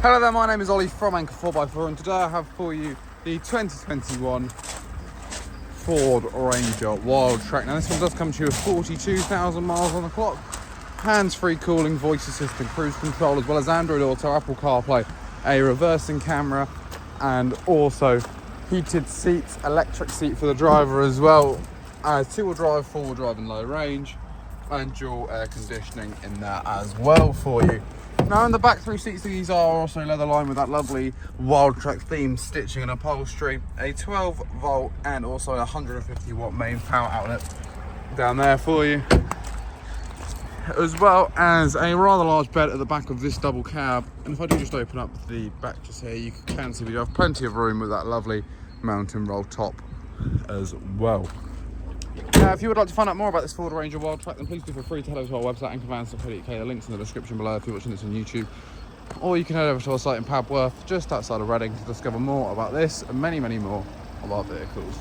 Hello there, my name is Ollie from Anchor 4x4 and today I have for you the 2021 Ford Ranger Wildtrak. Now this one does come to you with 42,000 miles on the clock, hands-free cooling, voice assistant, cruise control, as well as Android Auto, Apple CarPlay, a reversing camera, and also heated seats, electric seat for the driver as well, two-wheel drive, four-wheel drive and low range, and dual air conditioning in there as well for you. Now in the back three seats, these are also leather lined with that lovely Wildtrak theme stitching and upholstery, a 12 volt and also a 150 watt main power outlet down there for you, as well as a rather large bed at the back of this double cab. And if I do just open up the back just here, you can see we have plenty of room with that lovely mountain roll top as well. Now, if you would like to find out more about this Ford Ranger Wildtrak, then please do feel free to head over to our website, anchorvans.co.uk. The link's in the description below if you're watching this on YouTube. Or you can head over to our site in Padworth, just outside of Reading, to discover more about this and many, many more of our vehicles.